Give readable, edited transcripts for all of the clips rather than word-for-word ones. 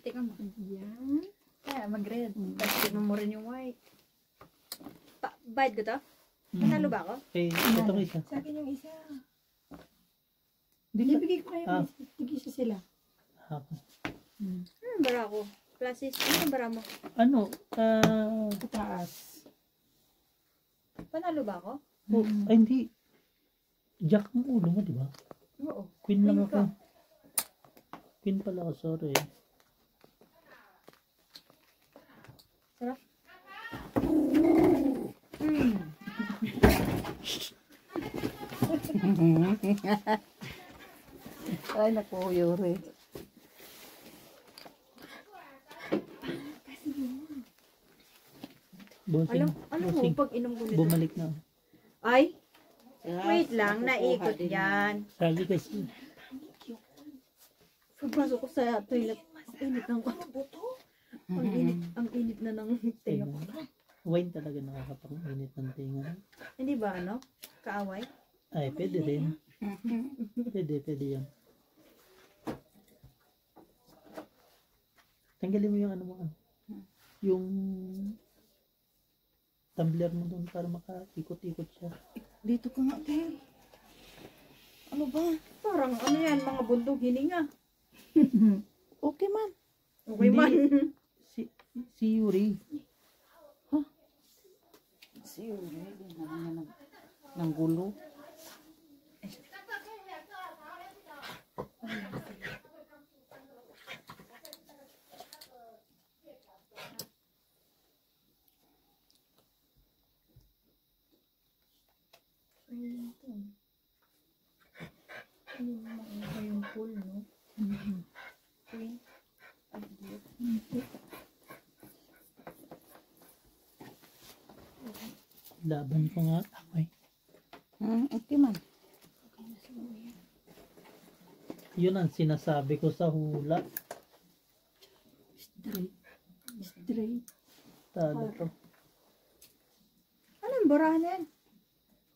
Tingnan mo. Yan. Kaya mag-red. Tapos tingnan mo rin yung white. Bite ko to? Nanalo ba ako? Okay, itong isa. Sa akin yung isa. Hindi ba? Ibigay ko kayo. Tig-isa sila. Ako. Ano bara ako? Classes. Ano bara mo? Ano? Sa taas. Panalo ba ako? Ay, hindi. Jack ang ulo mo, di ba? Oo. Queen lang Queen ako. Queen pala ako, sorry. Sarap. Ay, naku, Yuri. Bossing, Alam mo, bossing. pag inom ko nito. Bumalik na. Ay, wait lang, naikot yan. Sabi kasi, Pagpasok ko sa toilet, init ng ang init na ng tenga ko. wine talaga nakakapang-init ng tinga. Hindi ba ano? Kaaway? Ay, pwede rin. Pwede yan. Tanggalin mo yung ano mo. Yung tumbler mo doon para makaikot-ikot siya. Dito ka nga, te. Ano ba? Parang ano yan, mga bundong hininga. Okay man. Okay man. Si Yuri. Si Yuri, ng gulo. Yung pool, no? Queen. Laban ko nga. Ay. Okay man. Yun ang sinasabi ko sa hula. Straight. Talo to. Anong barahan yan?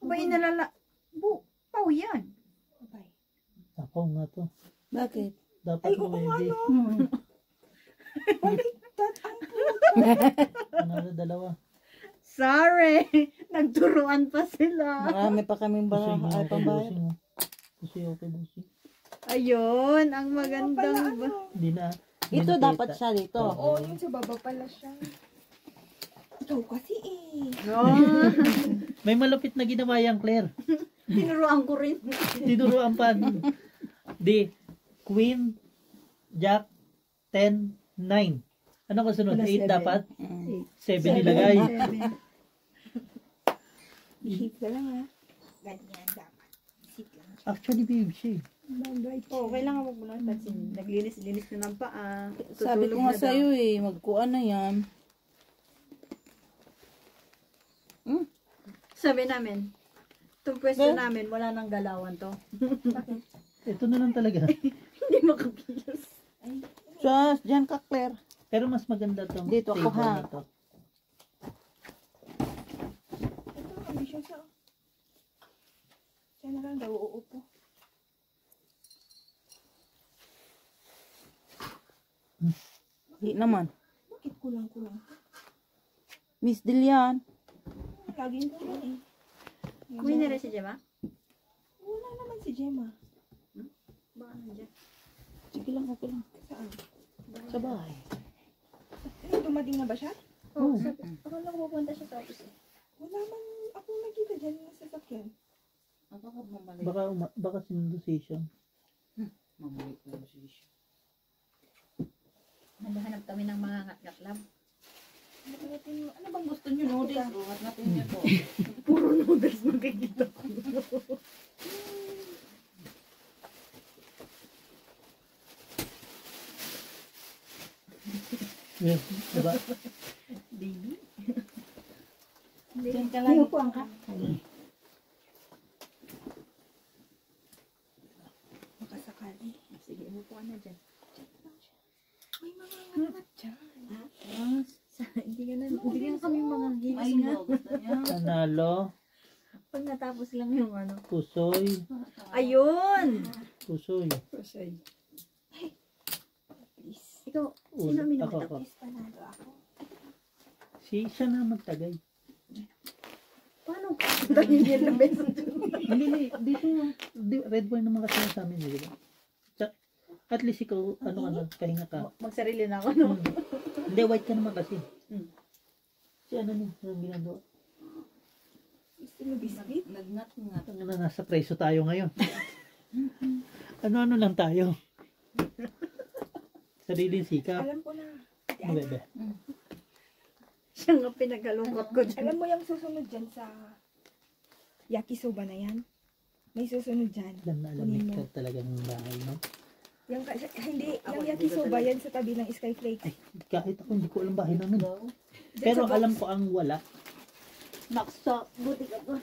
Ba inalala? Pau yan. Ako nga to. Bakit? Dapat mo hindi. Baliktad ang Ano dalawa. Sorry. Nagturuan pa sila. Marami pa kaming Busi mo. ay pambayad. Busi mo. Busi okay, busi. Ayun, ang magandang Hindi na. Ito dapat siya dito. Oo. yung sa baba pala siya. Ikaw kasi eh. Oh, May malupit na ginawa yung Claire. tinuruan ko rin. Tinuruan pa. Di. Queen, Jack, 10, 9. Ano kasunod? 8 dapat? 7 nilagay. Isip ka lang ha. Ganyan dapat. Actually, babe, siya eh. Oo, kailangan mo muna pansin. Naglinis-linis na ng paa. Sabi ko nga Tutulog na sa'yo eh, magkuan na yan. Sabi namin, itong pwesto namin, wala nang galawan to. Ito na lang talaga. Hindi makapilos. Just, dyan ka, Claire. Pero mas maganda tong Dito ako, table ha? na to. Ito, ano siya sa... Siya na lang daw uupo. Di naman. Bakit kulang-kulang? Miss Dilian. Laging kulang eh. Kuwi na rin si Gemma? Wala naman si Gemma. Baka nandiyan. Sige lang, okay lang. Saan? Sa bahay. Dumating na ba siya? Oo, akala ko pupunta siya sa office eh. Wala man akong nakita dyan sa sasakyan. Baka sinundo siya. Naghahanap kami ng mga ngat-ngatlab. Ano bang gusto niyo? Noodles? Ruhat natin niyo po. Puro noodles magkikita ko. Yes, diba? Baby. Diyan ka lang. Inupuan ka? Makasakali. Sige, umupuan na dyan. May mga ngat dyan. Hindi ka kami mga hilis Ay, nga. no. Gusto niya. Nanalo. Pag natapos lang yung ano. Pusoy. Ayun! Pusoy. Pasay. Ikaw, Sino minum Ako, ito? ako. Yes, panalo ako. Siya na magtagay. Paano? Dahil yun na beso. Hindi, dito, red wine naman kasi yung sa amin, di ba? At least ikaw, pahinga ka. Magsarili na ako, no? Hmm. Hindi, white ka naman kasi. Hmm. Si ano niya, yung ginagawa. Gusto mo biscuit? Nagnat-ngat. Ang nasa preso tayo ngayon. Ano-ano lang tayo. Sariling sikap. Alam ko na. Ano, bebe? Siya nga pinagalungkot ko dyan. Alam mo yung susunod dyan sa yakisoba na yan? May susunod dyan. Alam na alam Kunin mo. ka talagang bahay, no? Yung, hindi, Ako, yung hindi yakisoba ko yan sa tabi ng Skyflakes. Ay, kahit ako hindi ko alam bahay namin. Dyan Pero sa box. alam ko ang wala. Naksa, buti ka ba?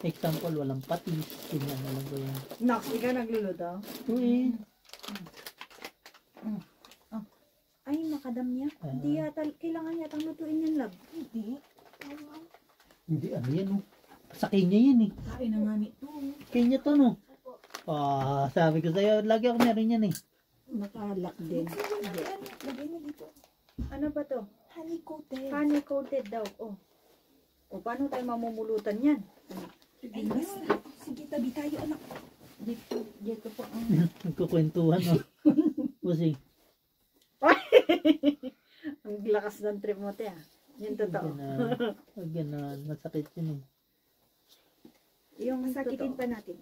Example, walang patis. Ganyan, alam ko yan. Naks, ikaw nagluluto? Uy, Ay, makadam niya. Ah. Hindi yata, kailangan yata lutuin yan, love. Hindi. hindi ano yan, oh. Sa Kenya yan, eh. Kain na nga nito. Kenya to, no? Ah, sabi ko sa'yo, lagi ako meron yan, eh. Nakalak din. Lagay mo dito. Ano ba to? Honey coated. Honey coated daw. Oh. O, paano tayo mamumulutan yan? Ay, basta. Sige, tabi tayo, anak. Dito po ang... Nagkukwentuhan, no? Kasi, ang lakas ng trip mo, te, ah. Yan totoo. ganun, masakit yun, eh. Yung Masakitin totoo. pa natin.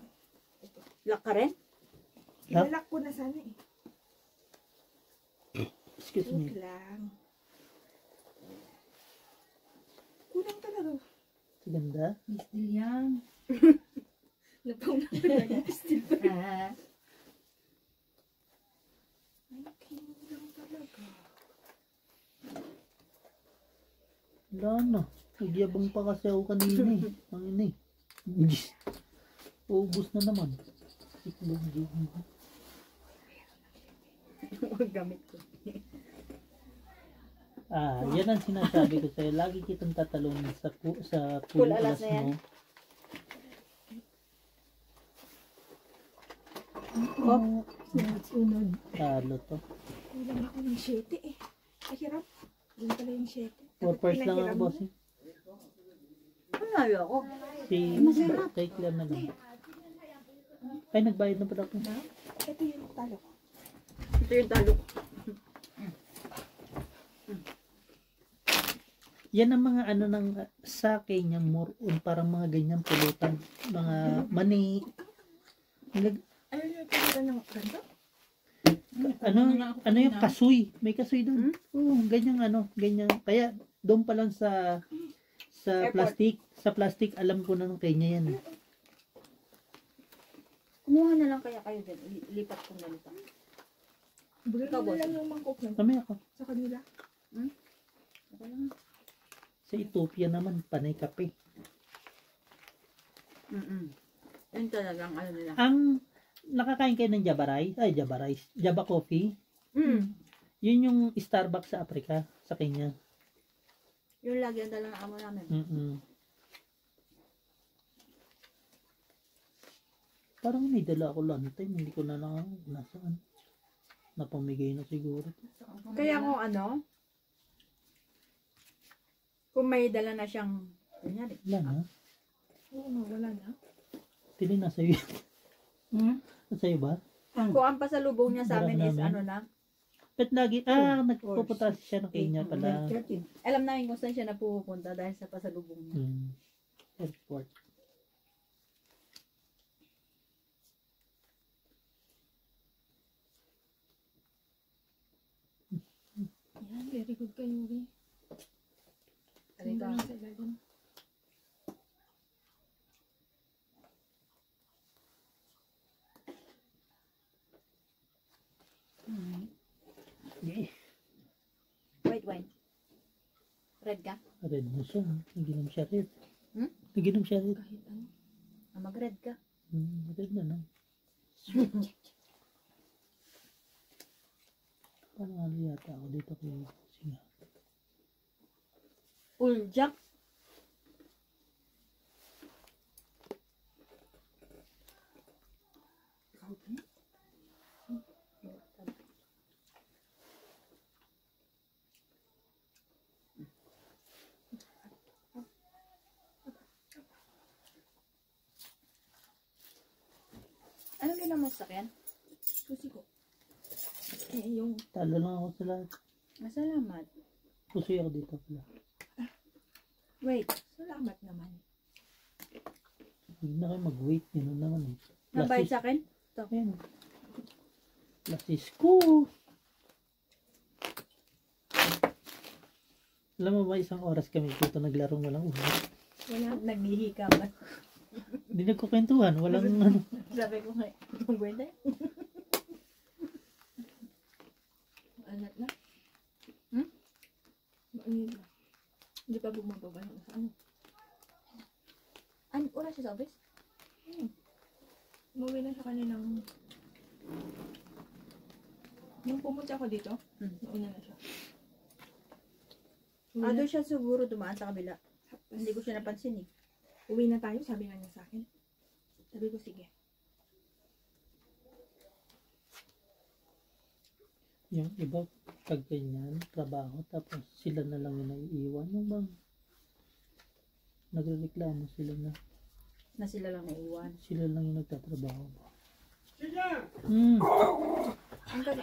Lak ka rin? Ilalak ko na sana eh. Excuse me. Joke lang. Kulang talaga. Sa ganda. Mistil yan. Lapaw na talaga. Ah. Ay, kulang talaga. Wala na. Nagyabang pa kasi ako kanina, eh. Ang ina, eh. Ubus na naman. Itlog din. Huwag gamit ko. Yan ang sinasabi ko sa'yo. Lagi kitang tatalungin sa Full pool alas alas na yan? mo. Oh. Sunod. Talo to. Kulang ako ng 7 eh. Ay, hirap. Yun pala yung 7. 4 parts lang ako, boss. Eh. Ano ako? Si kay Claire na lang. Ay, nagbayad na pala ako. Ito yung talo ko. Ito yung talo. Yan ang mga ano ng sa Kenya more on parang mga ganyan pulutan. Mga mani. Ayun yung talo ng ganito? Ano yung kasoy? May kasoy doon. Oo, ganyan ganyan. Kaya doon pa lang sa Airport. plastic alam ko na ng Kenya yan. Kumuha na lang kaya kayo din. Lipat kong ganito. Bigay Ikaw, mo boss. na lang yung mangkok na Kami ako. sa kanila. Okay lang. Sa Ethiopia naman, panay kape. Yun talagang ano nila. Ang nakakain kayo ng Java rice, Java coffee, yun yung Starbucks sa Africa, sa Kenya. Yun lagi ang dala ng amo namin. Parang may dala ako lantay, hindi ko na nasaan. Napamigay na siguro. Kaya kung kung may dala na siyang, kunyari. Wala na. Oo, wala na. Tili nasa iyo. Sa'yo ba? Kung ang pasalubong niya sa amin is Namin. But lagi, nagpupunta siya ng Kenya pala. alam namin kung saan siya napupunta dahil sa pasalubong niya. Airport. Yan, very good kayo, Ri. Ganda lang sa ilalim. Yeah. White wine. Red ka? Red na siya. Naginom siya red. Hmm? Naginom siya red. Kahit ano. Mag-red ka. Red na lang. Parang ano yata ako dito kay Singa. Uljak. Anong ginamot sa akin? Susi ko. Yung Talo lang ako sa lahat. Masalamat. Pusoy ako dito pala. Wait. salamat naman. Hindi na kayo mag-wait. Yun naman eh. Nabayad sa akin? Ayan. Lasis ko. Alam mo ba, isang oras kami dito naglarong walang ulo. Wala. Naghihi ka ba? Hindi nagkukwentuhan. Walang ano. Sabi ko nga, magwenda eh. Anak na. Hmm? Mainit na. Hindi pa bumababa ng ano. Wala siya sa office? Umuwi na siya kaninang... Nung pumunta ako dito, nauna na siya. Doon siya siguro dumaan sa kabila. Hindi ko siya napansin eh. Uwi na tayo, sabi nga niya sa akin. Sabi ko, sige. Yung iba, pag ganyan, trabaho, tapos sila na lang yung naiiwan. Yung bang, nagreklamo sila na, Na sila lang naiwan. sila lang yung nagtatrabaho.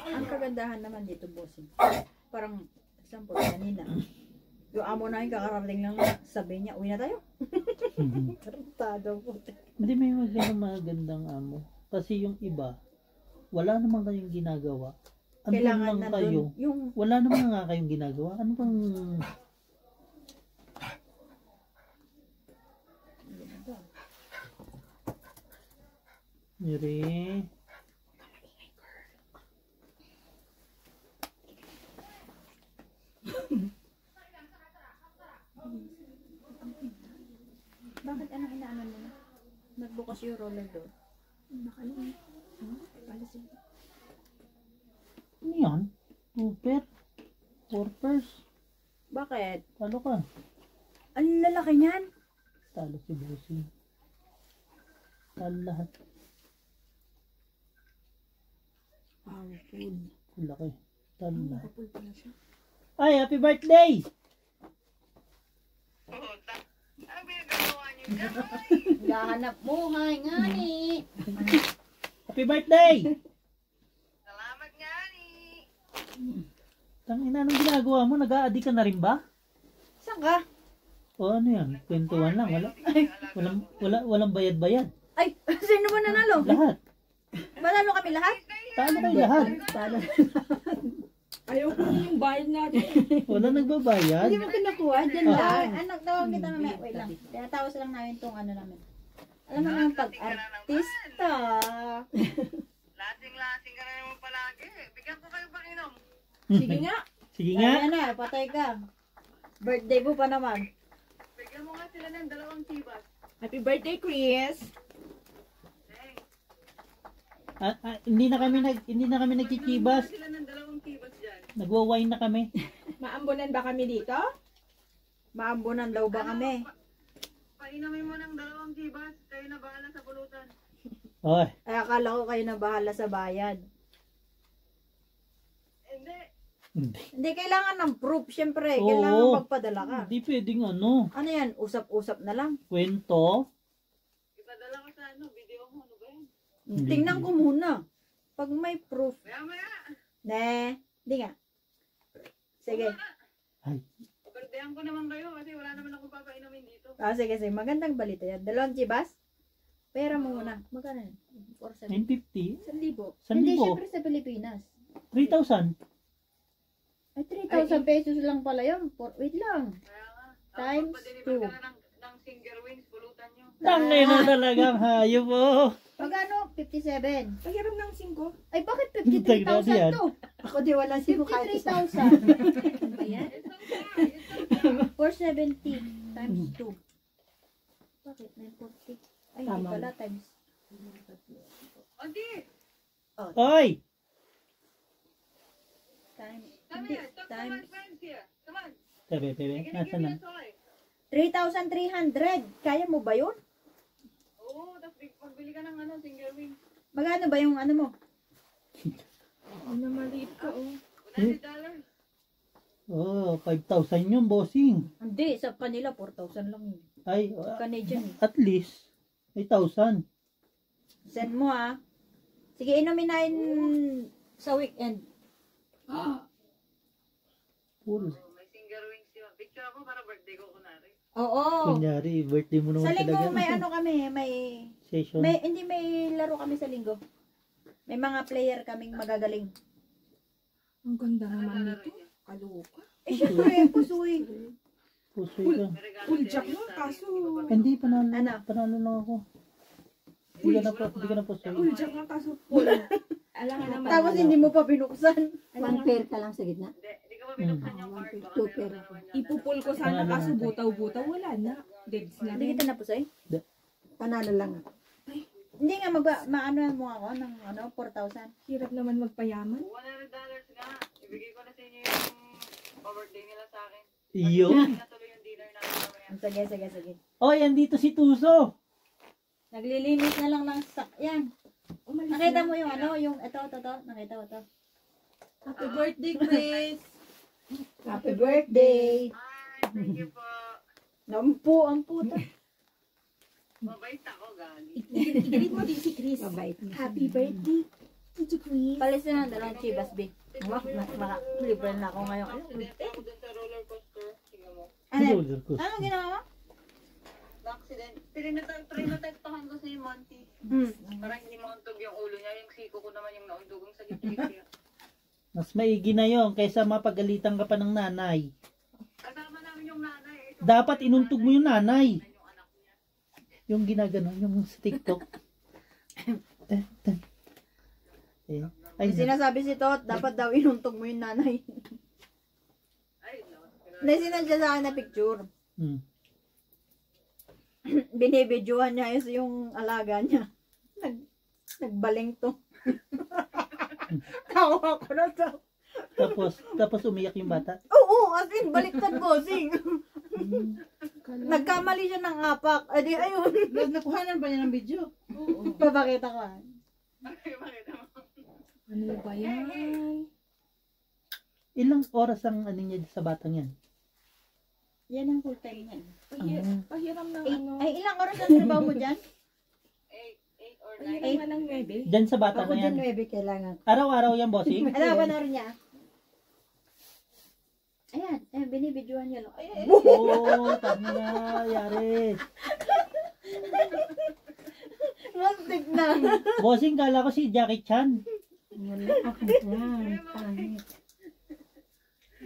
Ang kagandahan naman dito, bossing. Parang, example, kanina. Yung amo na yung kakarating lang sabi niya, uwi na tayo. Tarantado po. Hindi may magandang amo. Kasi yung iba, wala naman kayong ginagawa. Andun Kailangan lang na kayo. doon. Yung, Wala naman nga kayong ginagawa. Ano bang... Miri. bakit ano inaanan mo na? Nagbukas yung roller door. Nakalungan. Palisin. Ano yan? Super? Purpose? Bakit? Talo ka. Ang lalaki niyan. Talo si Bossing. Talo lahat. Powerful. Laki. Talo lahat. Kapul pala siya. Ay, happy birthday! Gahanap buhay nga ni. Happy birthday! Salamat nga ni. Tangina, anong ginagawa mo? Nag-a-addict ka na rin ba? Saan ka? O ano yan? Kwentuhan lang. Walang bayad-bayad. Ay, sino ba nanalo? Lahat. Manalo kami lahat? Talo kayo lahat. Talo. Ayaw ko yung bayad natin. Wala nagbabayad. Hindi mo kinukuha, dyan Ah. lang. Anak, tawag kita mamaya. Wait lang. Tinatawas lang namin itong ano namin. Alam mo naman pag-artista. Lasing-lasing ka na naman palagi. Bigyan ko kayo pang inom. Sige nga. Sige nga. Ayan na, patay ka. Birthday mo pa naman. Bigyan mo nga sila ng 2 tibas. Happy birthday, Chris. Hindi na kami nagkikibas. Sila ng 2 tibas dyan. Nagwa-wine na kami. Maambunan ba kami dito? Maambunan daw ba kami? Painumin mo ng 2 tibas. Kayo na bahala sa pulutan. Oy. Ay, akala ko kayo na bahala sa bayad. Hindi. Hindi. Hindi kailangan ng proof, syempre. Oo. Kailangan magpadala ka. Hindi pwedeng ano. Ano yan? Usap-usap na lang. Kwento. Ipadala ko sa video mo. Ano ba yan? Tingnan ko muna. Pag may proof. Maya-maya. Ne, hindi nga. Sige. Ay. Birthdayan ko naman kayo kasi wala naman akong papainumin dito. Sige. Magandang balita yan. 2 chibas? Pera mo muna. Magkano yan? 950. 1,000. 1,000. Hindi, syempre sa Pilipinas. 3,000. Ay, 3,000 pesos lang pala yun. Wait lang. Kaya nga. Times Pagpa-deliver ka na ng finger wings. Pulutan nyo. Tangina talagang hayop mo. Magkano? 57. Pahiram ng 5. Ay, bakit Tagdadi yan. 53,000 to? Ako di wala sigo kahit isa. 53,000. Ba yan? 470 times 2. Bakit? 940. Ay, hindi Tama. pala times. Adi. Oy! Time. Come Hindi. here. Talk to my Times. friends here. Come on. Tebe. I can Nasaan give you na? a toy. 3,300. Kaya mo ba yun? Oo. Tapos pagbili ka ng finger wings. Magkano ba yung ano mo? Ay, na maliit ka, oh. $100. Oh, 5,000 yun, bossing. Hindi, sa kanila 4,000 lang yun. Ay, Canadian. at least 8,000. Send mo ah. Sige, inumin natin sa weekend. Full. May finger wings yun. Picture ako para birthday ko kunwari. Oo. Kunyari, birthday mo naman Sa linggo talaga. may ano kami, may Session. hindi may laro kami sa linggo. May mga player kaming magagaling. Ang ganda naman nito. Kaloka. Eh syempre, pusoy. Pusoy ka. May regalo Full siya jack yung mo, sa kaso akin, di ba? Hindi, panalo. Ano? Panalo lang ako. Hindi ka na pusoy. full jack nga, kaso full. Alam nga naman. Tapos hindi mo pa binuksan. One pair ka lang sa gitna. Hindi ko pa binuksan yung card. Baka Two meron pair. na naman yan. Ipupul ko sana kaso butaw-butaw. Wala na. Deads na Hindi rin. kita na pusoy? Panalo lang. Hindi nga, maano mo ako ng 4,000. Hirap naman magpayaman. $100 nga. Ibigay ko na sa inyo yung pa-birthday nila sa akin. Iyo. Natuloy yung dinner namin mamaya. Sige. Oh, yan dito si Tuso. Naglilinis na lang ng sakyan. Umalis Nakita na. mo yung ano, yung ito. Nakita mo ito. Happy birthday, Chris! Happy birthday! Ay, thank you po. Ampo to. Mabait ako, gali. Ikilit mo din si Chris. Mabait niya. Happy birthday to Chris. Palis na ng dalawang chibas, B. Libre na ako ngayon. Aksidente ako dun sa roller coaster. Tingnan mo. Roller coaster. Ano ginawa mo? Na-accident. Trinatestahan ko si Monty. Parang hindi mauntog yung ulo niya. Yung siko ko naman yung nauntog sa gitna. Mas maigi na yon kaysa mapagalitan ka pa ng nanay. Kasama namin yung nanay. Dapat inuntog mo yung nanay. Yung anak niya. Yung ginaganon, yung sa TikTok. Ay, Sinasabi si Tot, dapat daw inuntog mo yung nanay. Ay, no. Hindi, sinadya sa akin na picture. Binibidyohan niya yung alaga niya. Nagbaling to. Tawa ko na to. Tapos umiyak yung bata. Oo, as in, baliktad bossing. Nagkamali siya ng apak. Adi, ayun. Nakuhanan ba niya ng video? Papakita ko. Ano ba yan? Ilang oras ang ano niya sa batang yan? Yan ang full time niya. Pahiram ng ano. Ay, ilang oras ang trabaho mo dyan? 8 or 9. Pahiram ka ng 9. Diyan sa bata Ako na yan. din 9 kailangan. Araw-araw yan, bossing. Ano ba na rin niya? Ayan, binibidyohan niya lang. Ay, Oo, tama na, yari. mastig na. Bossing, kala ko si Jackie Chan. Wala ako yan. Pangit.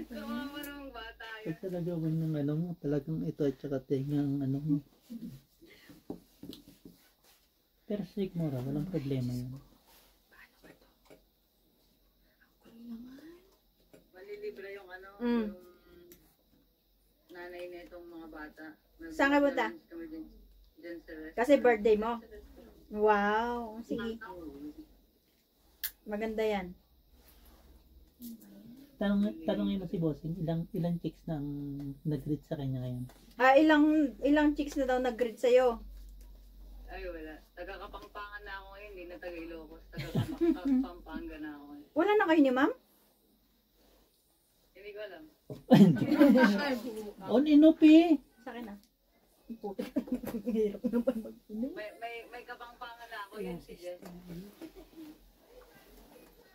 Kawawa ng bata yun. Kasi talaga mo ng ano mo, talagang ito at saka tenga ang ano mo. Pero stick mo ra, walang problema yun. Malilibre yung ano, Mm. yung nanay na itong mga bata. Saan ka punta? Kami dyan sa restaurant. Kasi birthday mo. Wow, sige. Maganda yan. Tanongin mo si Bossing, ilang chicks na ang nag-greet sa kanya ngayon? Ilang chicks na daw nag-greet sa'yo? Ay, wala. Taga-Kapampangan na ako ngayon, hindi na taga-Ilocos. Taga-Kapampangan na ako ngayon. Wala na kayo ni ma'am? Hindi ko alam. On inupi. Sa akin ah. Hirap naman mag-inom. May Kapampangan na ako, yun si Jess.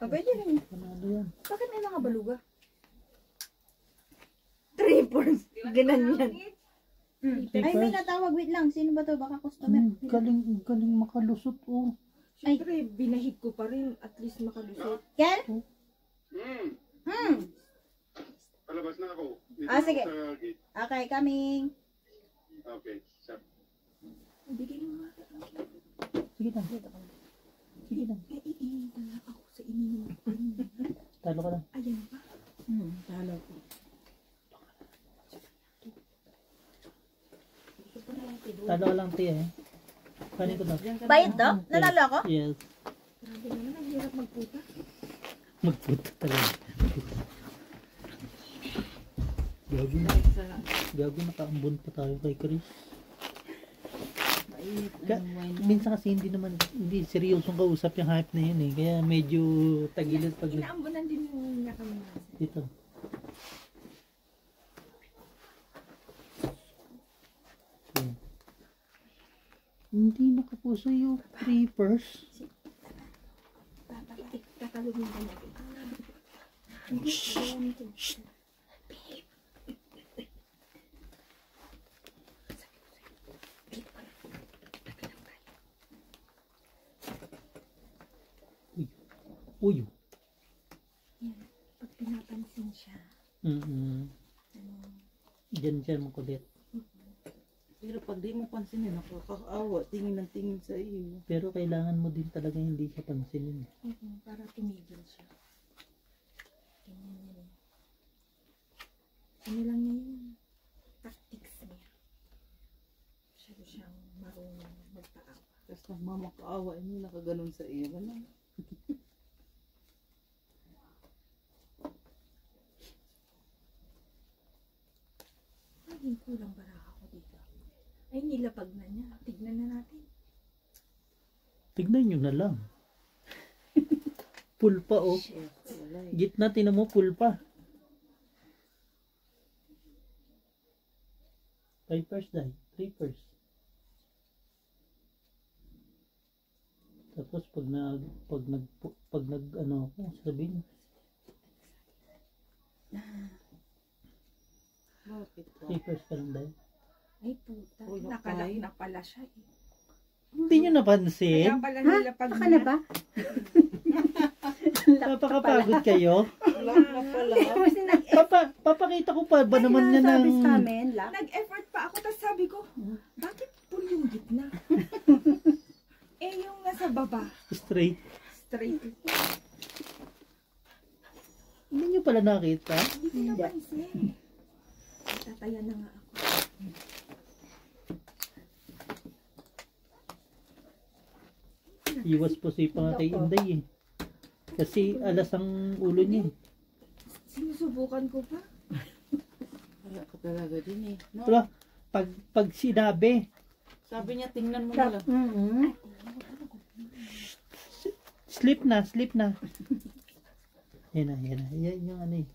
Pwede rin. Panalo yan. Bakit may mga baluga? Trippers. Ginanyan. Ay, may natawag. Wait lang. Sino ba to? Baka customer. Galing makalusot oh. Siyempre, binahid ko pa rin. At least makalusot. Ken? Palabas na ako. Dito Ah, sige. Sa gate. Okay, coming. Okay. Bigay mo. Sige lang. Sige lang. Iinitala ako sa ininom. Talo ka lang. Ayan pa. Talo ko. Talo ka lang tiya eh. Kanin ko na. Bayad to? Nanalo ako? Yes. Grabe naman, ang hirap magputa. Magpunta talaga. Gago nakaambon pa tayo kay Chris. Mainit Ka- ang wine. Minsan kasi hindi seryosong kausap yung hype na yun eh. Kaya medyo tagilid pag Inaambunan din niya kami. dito. Okay. Hindi nakapuso yung creepers. Tatalugin ka natin. Uy. Pag pinapansin siya, Diyan siya makulit. Pero pag di mo pansinin, nakakaawa. Tingin ng tingin sa iyo. Pero kailangan mo din talaga hindi siya pansinin. para tumigil siya. Ganyan yan. Ano lang niya yun? Tactics niya. Masyado siyang marunong magpaawa. Tapos nagmamakaawa, hindi nakaganon sa iyo. Ganun. Ay, kulang bara ako dito. Ay, nilapag na niya. Tignan na natin. Tignan nyo na lang. Pulpa oh. Wala eh. Gitna tinan mo pulpa. Papers dahil. Papers. Tapos pag ano ako, sabihin, Bakit ba? papers ka lang dahil. Ay, puta. Uy, Nakalak okay. na pala siya eh. Hindi nyo napansin? Kaya pala nilapag Saka na ba? Napakapagod kayo. Wala na pala. Papakita ko pa ba naman niya Sabi ng... sa amin, lak. Nag-effort pa ako, tapos sabi ko, bakit full yung gitna? Eh, yung nasa baba, Straight. straight. Hindi nyo pala nakita? Hindi ko napansin. Tataya na nga ako. Iwas po si pa kay Inday eh. Kasi alas ang ulo niya eh. Sinusubukan ko pa. Wala ka talaga din eh. No? Diba? Pag sinabi, Sabi niya, tingnan mo na lang. sleep na. Yan na. Yan yung ano eh.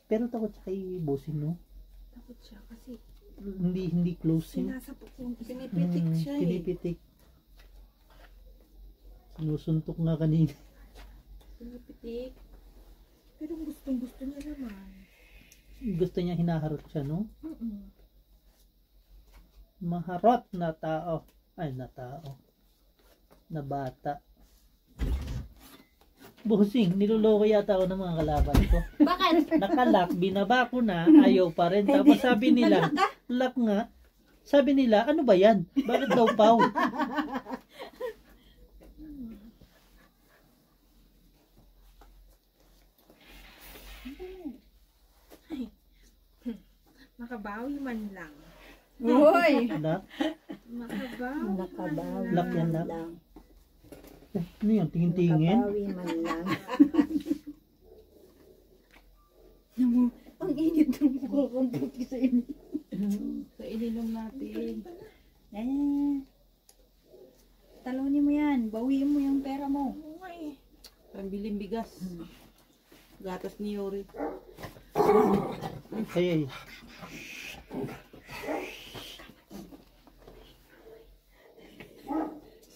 Pero takot siya kay bossing, no? Takot siya kasi Hindi close yun. sinasapok yung isa. Pinipitik siya eh. Pinipitik. Sinusuntok nga kanina. Pinipitik. Pero gustong gusto niya naman. Gusto niya hinaharot siya, no? Maharot na tao. Ay, na tao. Na bata. Bossing, niloloko yata ako ng mga kalaban ko. Bakit? Nakalak, binaba ko na, ayaw pa rin. Tapos sabi nila, lock nga. Sabi nila, ano ba yan? Bakit daw paw? Makabawi man lang. Uy! Lock? Makabawi. Nakabawi Lock yan, man lock. lang. Ano yan? Tingin-tingin? Nakabawi man lang. Ang init ng mukha kong puti sa inyo. Sa ininom natin. Eh. Talunin mo yan. Bawiin mo yung pera mo. Pambiling bigas. Gatas ni Yori. Ay.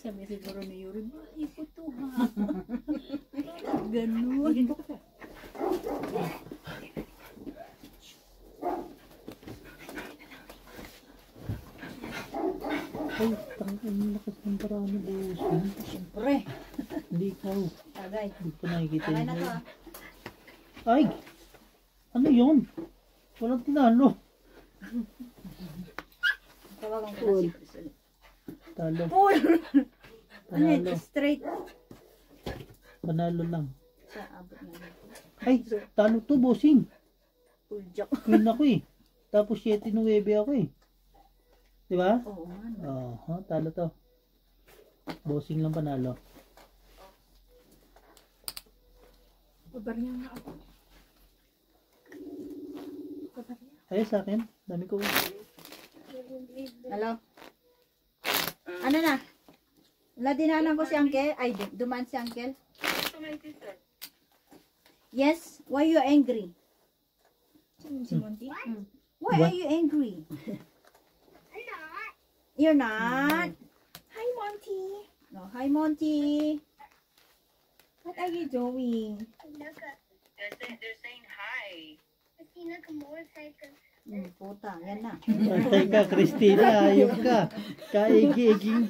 Sabi siguro ni Yuri, bahay ko to ha. Ganun. Ay, ang lakas ng parami bossing. Siyempre. Hindi ikaw. Tagay. Hindi ko nakikita Tagay yun. na to ah. Ay! Ano yun? Walang tinalo. Tawagan ko na si Priscilla. Talo. Full! Ano yun? Panalo. Straight. Panalo lang. Sa abot na yun. Ay, talo to bossing. Full joke. Queen ako eh. Tapos 7-9 ako eh. Diba? Oo nga. Oo, talo to. Bossing lang panalo. Pabarya nga ako. Pabarya. Ay, sa akin. Dami ko. Hello? Ano na? Ladinanan ko si Uncle. Ay, dumaan si Uncle. To my sister. Yes, why you angry? Sino si Monty? Why What? are you angry? You're not. Hi, Monty. No, hi Monty. What are you doing? They're saying hi. Puta, yan na. Patay ka, Christina. Ayok ka. Kaigi-iging.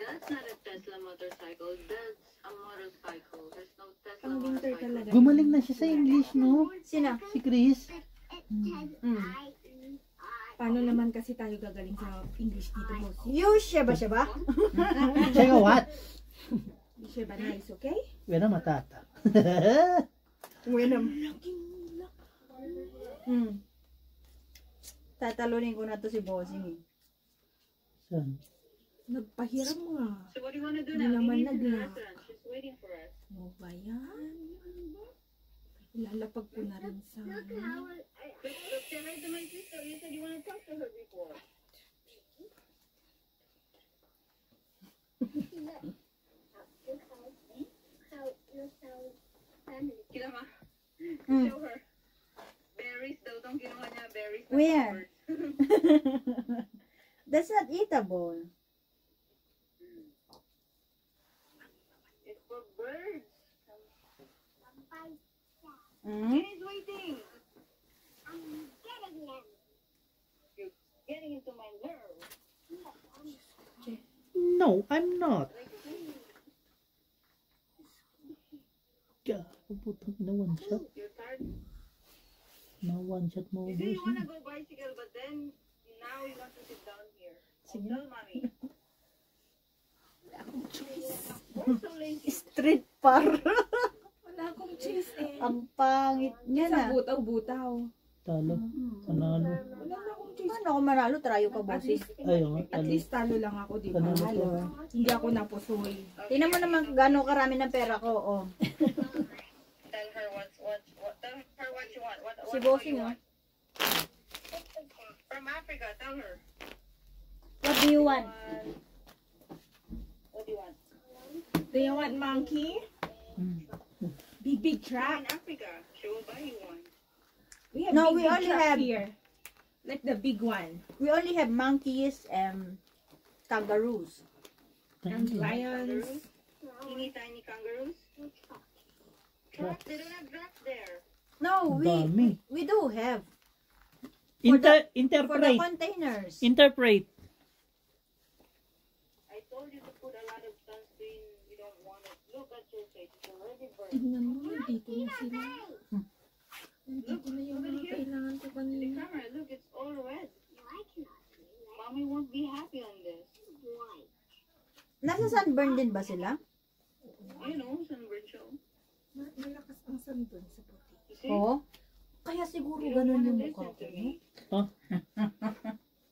That's not a Tesla motorcycle. That's a motorcycle. There's no Tesla Ang winter motorcycle. talaga. Gumaling na siya sa English, no? Sino? Si Chris. Paano naman kasi tayo gagaling sa English dito, boss? You sheba. Siya nga what? Hindi siya ba nice, okay? Wala matata. Winam. Tatalunin ko na to si Bossing eh. Saan? Nagpahiram nga. So what do you want to do Hindi now? naman He needs to nagla- restaurant. She's waiting for us. Ano ba yan? Lalapag ko na rin sa... But tell her to my sister. You said you want to talk to her before. Kita ma? Show her. Berries daw tong kinuha niya. Berries. na Where? covered. That's not eatable. It's for birds. Mm? He's waiting. You're getting into my nerves. No, I'm not. God, putang ina, one shot. You're tired. Na one shot mo, You say you want to boss. go bicycle, but then now you want to sit down here. Tell mommy. We're so lazy. Street par. Wala akong cheese eh. Ang pangit niya Sa na. butaw-butaw. Talo. Panalo. Wala na akong cheese. Ano ako manalo? Trayo ka, At Bossing. least, Ayaw nga, at talo. least talo lang ako, di ba? Panalo ko. Hindi ako napusoy. Tingnan mo naman kung gano'ng karami ng pera ko. Oh. Tell her tell her what you want. What Si do Bossing, you ah. want? From Africa, tell her. What do you want? What do you want? Do you want monkey? Big In trap. Africa, she will buy you one. We have No, big, we big only trap have- here. Like the big one. We only have monkeys and kangaroos. And lions. Tiny kangaroos. Traps? They don't have traps there. No, Dami. we do have. For the Interpret. containers. Interpret. I told you to put a lot of sunscreen. You don't want it. Look at your face. It's already burned. Tingnan mo, nandito na sila. Nandito na yung mga kailangan ko The kanina. camera, look, it's all red. Mommy won't be happy on this. Nasa sunburn din ba sila? You know, sunburn show. Malakas ang sunburn sa puti. You see? Oo. Kaya siguro You don't ganun wanna yung listen mukha ko. to No? me.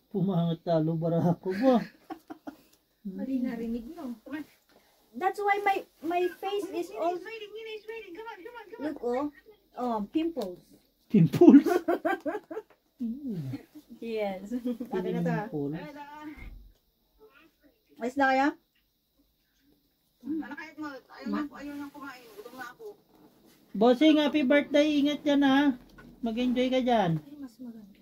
Pumangat talo barako ba? Mali narinig no. That's why my face is all... He's waiting, he's waiting. Come on, come on, come on. Look, oh. Oh, pimples. Pimples. Yes. Akin na to, ah. Pimples. Ayos na kaya? Ano kahit mo? Ayaw nang kumain. Gutom na ako. Bossing, happy birthday. Ingat dyan ha. Mag-enjoy ka dyan. Ay, mas maganda.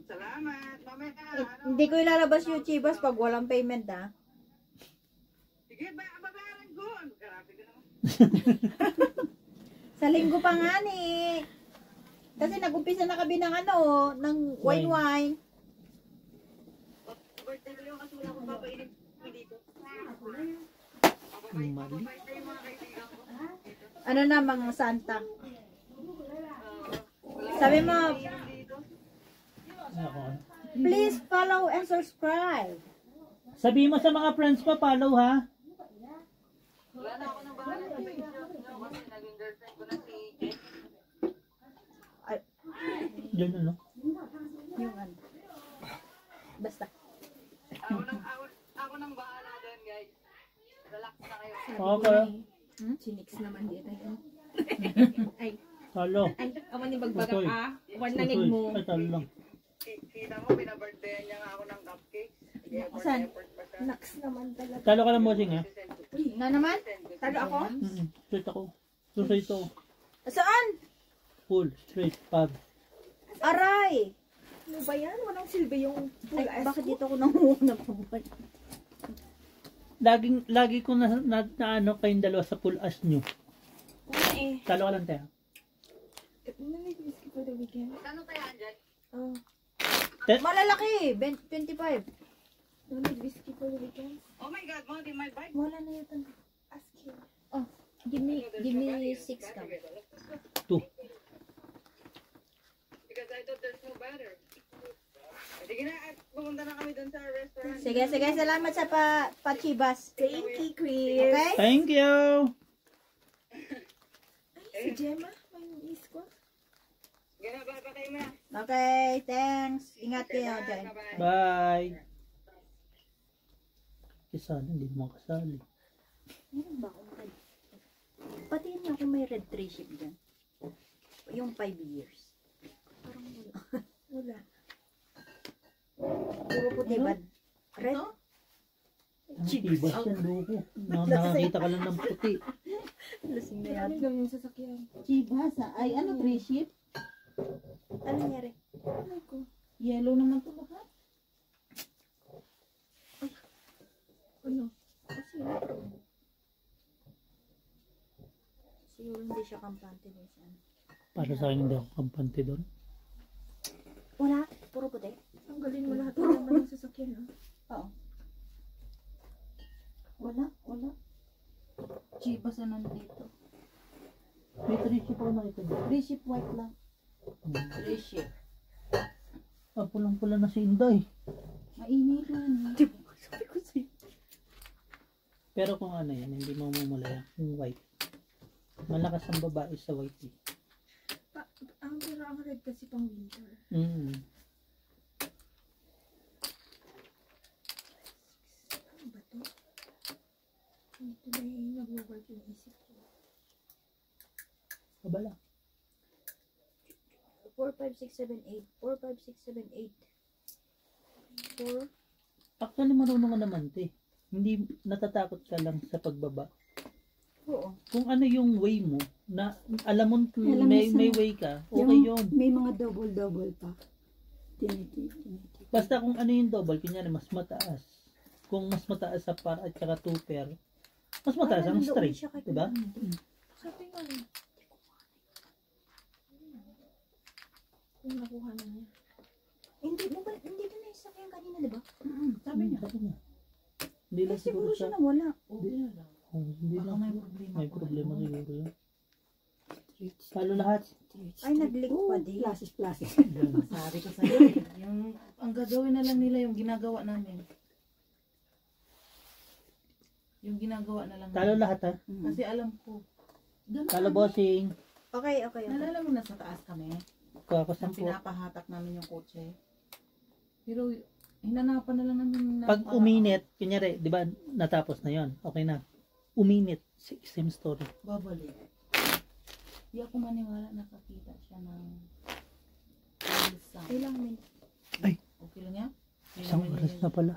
Salamat. Mamaya ka. Hindi ko ilalabas yung chivas pag walang payment, ah. Sige, babayaran ko. Grabe ka naman. Sa linggo pa nga ni. Kasi nag-umpisa na kami ng ano, ng wine. Birthday ko yung kasi wala akong papainit dito. Mali. Papabait ko yung mga kaibigan ko. Ano na, mga Santa. Sabi mo, Ako. please follow and subscribe. Sabi mo sa mga friends mo, follow ha. Wala na ako ng bahala sa page niya. Kasi naging girlfriend ko na si Jess. Diyan ano. Yung ano. Basta. Ako nang bahala din, guys. Relax na kayo. Okay. Chinix naman dito yun. Ay, Talo. ay, awan ni bagbaga Utoy. ah. Awan nanig mo. Ay, talo lang. Kita mo, binabirthdayan niya nga ako ng cupcake. Saan? Effort pa siya. Naks naman talaga. Talo ka lang, bossing, ha? Na naman? Talo ako? Straight ako. Straight ako. Saan? Full, straight, pag. Aray! Ano ba yan? Walang silbi yung full Ay, S bakit ko. dito ako nanguuna pa ba? Lagi ko na ano kayong dalawa sa full as nyo. Oo eh. Talo ka lang, te. Nanilig whiskey for the weekend. Kano kaya andyan? Oh. Malalaki! 25. Nanilig whiskey for the weekend. Oh my God, Monty, my bike. Wala na yata. Ask him. Give me 6 ka. 2. Because I thought there's no batter. Sige na, at pumunta na kami dun sa restaurant. Sige, salamat sa pachibas. Thank you, Chris. Okay? Thank you! Ay, si Gemma. May miss ko. Gana, babakay mo na. Okay, thanks. Ingat kayo dyan. Bye-bye. Bye! Sana hindi mo kasali. Meron ba akong red? Pati niya ako may red 3 ship dyan. Yung 5 years. Parang wala. Wala. Puro puti ba? Red? Ang tibas yan, loko. Nakakita ka lang ng puti. Lasing na Marami yan. daw yung sasakyan. Chibasa. Ay, ano, 3 ship? Ano nangyari? Ay ko. Yellow naman to lahat. Ano? Siguro hindi siya kampante din siya. Para sa akin, hindi ako kampante doon. Wala. Puro puti. Tanggalin mo lahat ng laman ng sasakyan. Oo. Wala. Chibasa nandito. May 3 ship ako nakita doon. 3 ship white lang. 3 ship. Pulang-pula na si Inday. Mainit yan. Sabi ko sa'yo. Pero kung ano yan, hindi mo mamulaya. Yung white. Malakas ang babae sa white. Eh. Pero ang red kasi pang winter. Mm. Ano ba to? Ito na yung nag-work yung isip ko. Kabala. 4, 5, 6, 7, 8. 4, 5, 6, 7, 8. 4. Actually, marunong ka naman, te. Hindi natatakot ka lang sa pagbaba. Oo. Kung ano yung way mo, na alam mo Alam may mo sa- way ka, okay yun. May mga double-double pa. Tiniti. Basta kung ano yung double, kunyari mas mataas. Kung mas mataas sa par at saka two pair, mas mataas ang straight. Diba? Sabi nga eh. Kung nakuha na niya. Hindi mo ba, hindi ka na isa kayong kanina, diba? Sabi niya. Hindi lang Eh, siguro siguro siya siya. nawala. Hindi Baka lang. may problema. May problema siguro yun. Talo lahat. Ay, nag-leak pa din. Plasis. Sabi ko sa'yo eh. Yung, ang gagawin na lang nila yung ginagawa namin. Yung ginagawa na lang Talo namin. lahat ha. Kasi alam ko. Ganun Talo kami. bossing. Okay. Nalala mo na sa taas kami? Kuha ko Nang 10. pinapahatak namin yung kotse. Pero hinanapan na lang namin ng Pag paraan. uminit, kunyari, di ba, natapos na yon, okay na. Uminit, same story. Babalik. Di ako maniwala nakakita siya ng isang. Ilang minutes? Ay. Okay lang yan? Isang oras na pala.